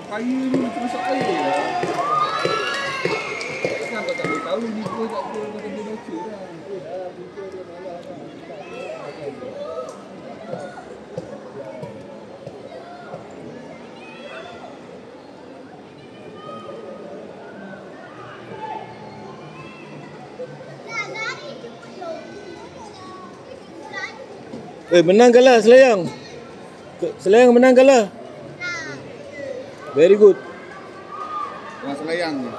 payah ni macam masak air lah. Kan kau tak boleh tahu ni pun tak apa kau kena baca lah. Menang kalah Selayang. Selayang menang kalah. Very good. Orang Selayang ni.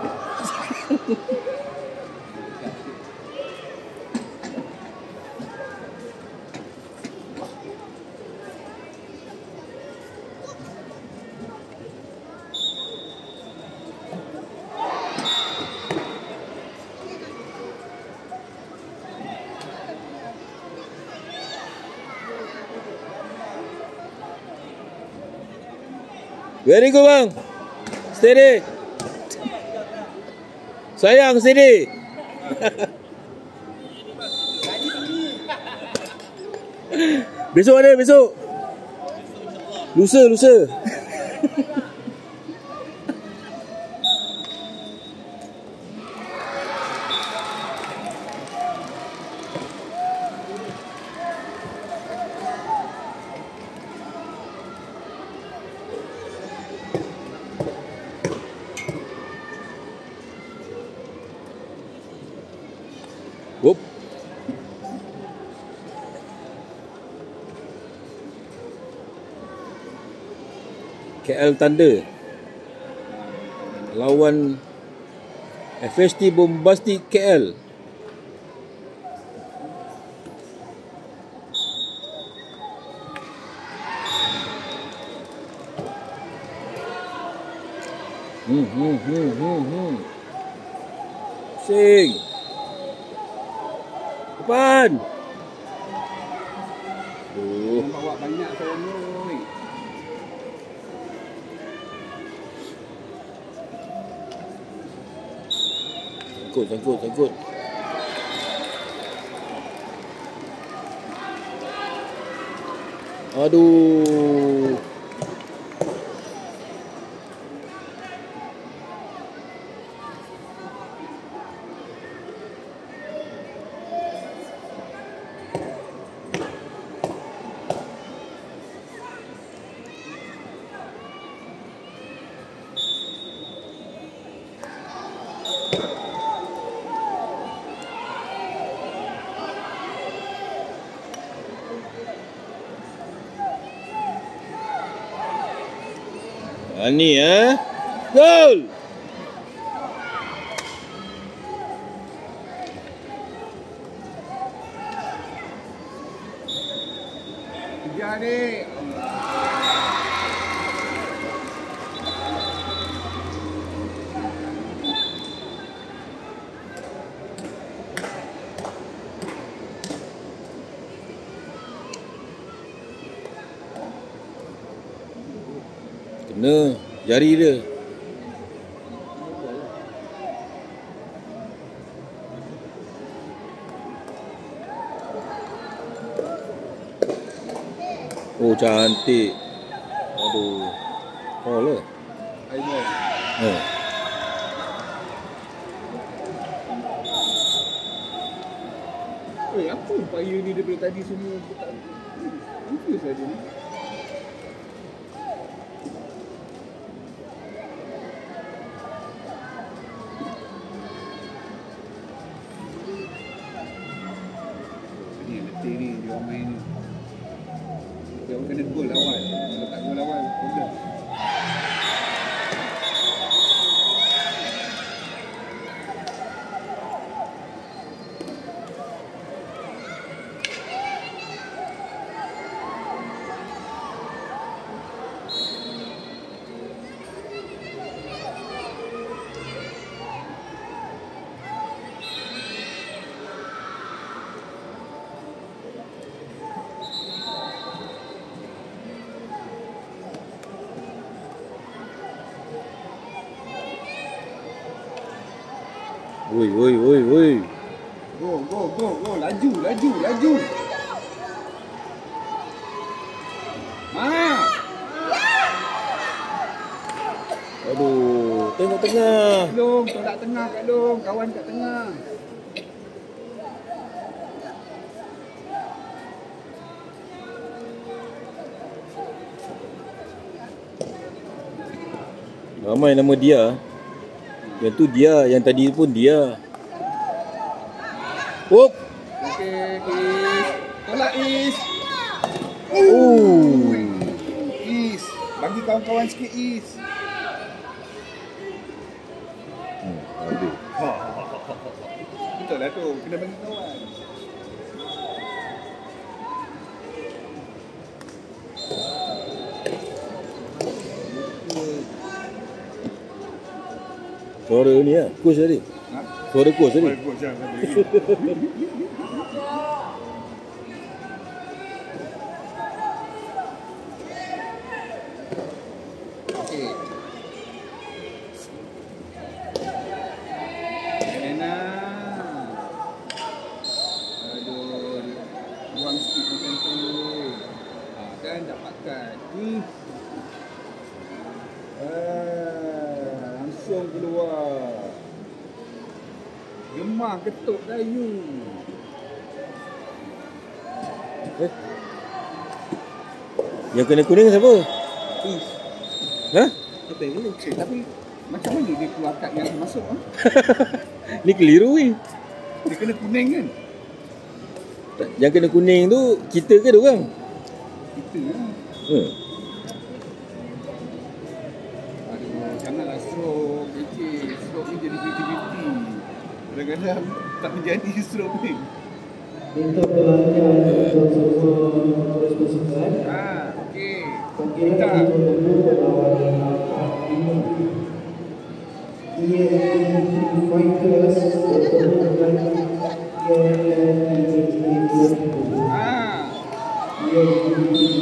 Very good bang. Steady. Sayang steady. Besok ada besok. Lusa. Whoop. KL Thunder lawan FST Bombastic KL. Sing. Depan. Bawa banyak soroi. Sangkut. Aduh. Ni gol. Jadi kena jari dia. Oh cantik. Aduh. Oh lah. Apa payah ni daripada tadi semua tak confuse saja ni. Letih ni dia orang main ni. Dia orang kena gol awal. Kalau tak gol awal, problem. Woi. Go. Laju. Aduh, tengok tengah. Kak Long, tolak tengah Kak Long. Kawan kat tengah. Ramai nama dia. Yang tu dia, yang tadi pun dia. Op. Okey, Is. Tolak Is. Oh. Is. Bagi kawan-kawan sikit Is. Aduh. Betul lah tu. Kena bagi kawan. Suara ni lah, coach tadi. Ha? Suara coach tadi. Baik, jangan. Okey. Elena. Aduh. Buang sikit macam tu. Kan dapatkan. Langsung keluar. Gemar ketuk kayu. Yang kena kuning siapa? Is. Ha? Apa yang ni? Tapi macam mana dia keluar kad yang masuk? Ni keliru ni. Dia kena kuning kan? Yang kena kuning tu kita ke dia orang? Kita lah. Aduh, janganlah stroke. Kecil. Stroke ni jadi 50-50. Kadang-kadang tak menjadi stroke ni. Minta perhatian untuk semua terus pasukan. Okey. Panggilan untuk perlawanan ini. EFT Fighters bertemu dengan EFT Fighters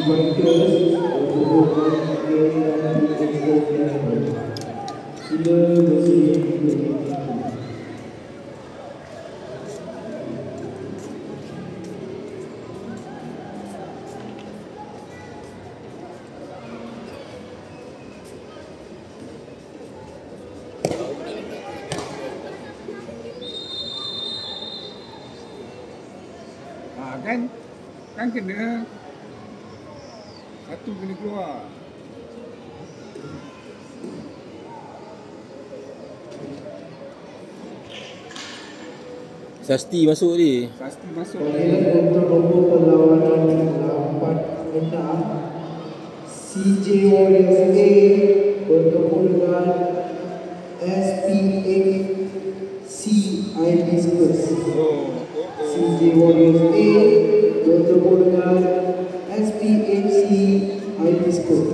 bertemu dengan EFT. Sila bersih. Kan kena satu kena keluar. Sasti masuk ni. Sasti masuk. Untuk nombor perlawanan 8-6 CJ Warriors A bertemu dengan SPHC Hibiscus. CJ Warriors A bertemu dengan SPHC Hibiscus.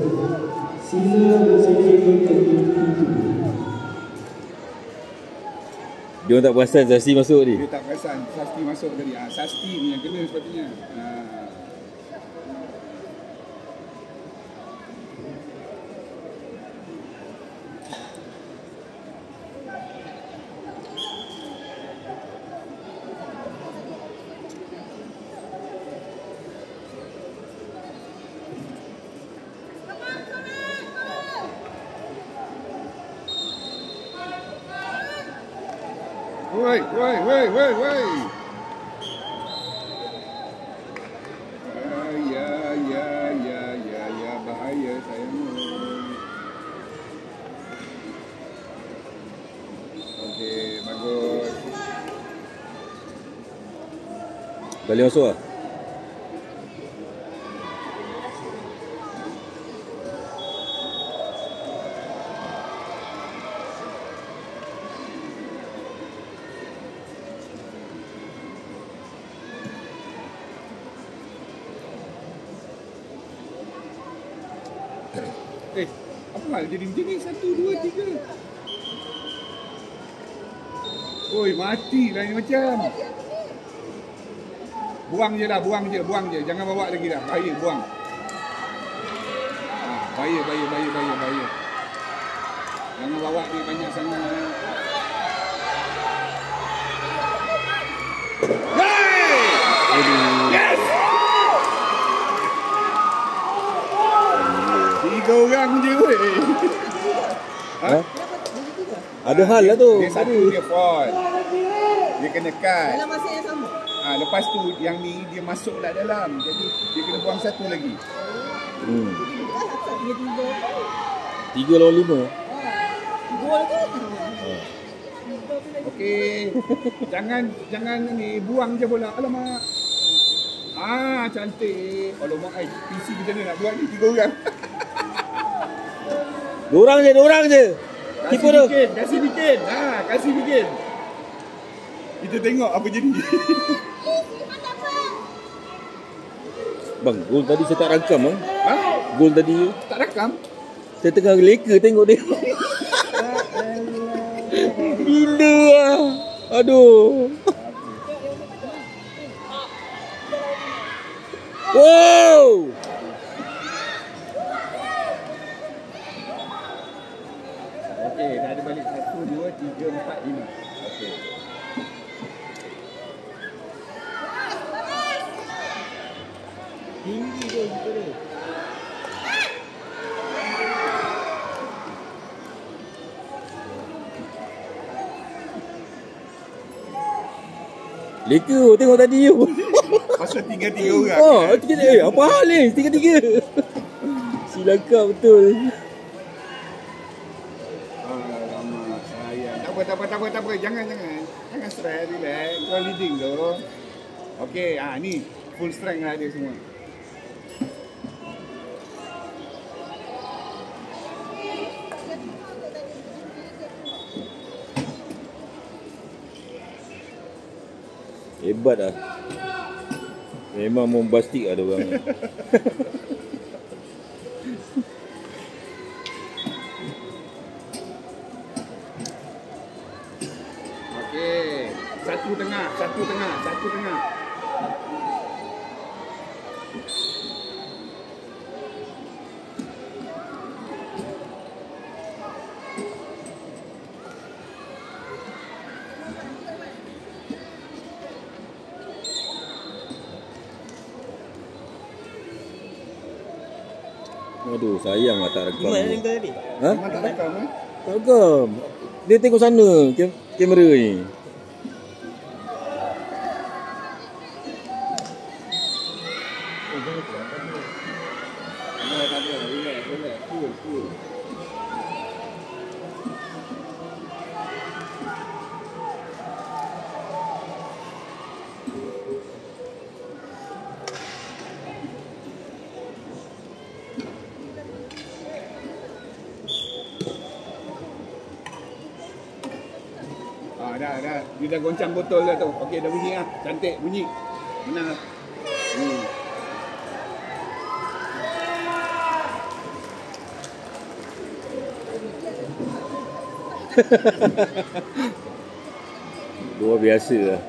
Sila bersedia ke pintu. Dia orang tak perasan Sasti masuk ni. Dia tak perasan Sasti masuk tadi. Sasti ni yang kena sepatutnya. Woi. Ya, bahaya sayang. Okey, bagus. Balik masuk lah. Apa hal jadi macam ni? 1, 2, 3. Oi, mati lah ni macam. Buang je. Jangan bawa lagi dah. Bahaya, buang. Bahaya. Jangan bawa ni banyak sangat. Hey! Yes! 3 orang je weh. Ha? Ada hal lah tu. Dia satu dia fall. Dia kena cut. Dalam masa yang sama. Lepas tu yang ni dia masuk lah dalam. Jadi dia kena buang satu lagi. Kan 3-3. 3 lawan 5. Gol tu. Okey. Jangan ni buang je bola. Alamak. Cantik. Alamak PC macam mana nak buat ni 3 orang. Dua orang je. Keeper tu. Kasih bikin. Kasih bikin. Kita tengok apa jadi. Bang, gol tadi saya tak rakam bang. Ha? Gol tadi Tak rakam? saya tengah leka tengok dia. Gila lah. Aduh. Wow. Okey, dah ada balik 1, 2, 3, 4, 5. Okey. Tinggi dia gitu dia. Leka tengok tadi tu. Pasal 3 orang. Oh, apa hal ni? 3-3. Silakap betul. Alamak, sayang. Tak apa. Jangan stress, relax. Kau leading tu. Okey, ni full strength lah dia semua. Hebat lah. Memang bombastik lah diorang ni. Okey. Satu tengah. Aduh, sayang lah tak rekam. Iman yang tadi. Ha? Memang tak rakam Tak rekam. Dia tengok sana kamera ni. Tak ada. Relax. Cool. Dah. Dia dah goncang botol dah tu. Okey, dah bunyi lah. Cantik bunyi. Menang lah. Luar biasa lah.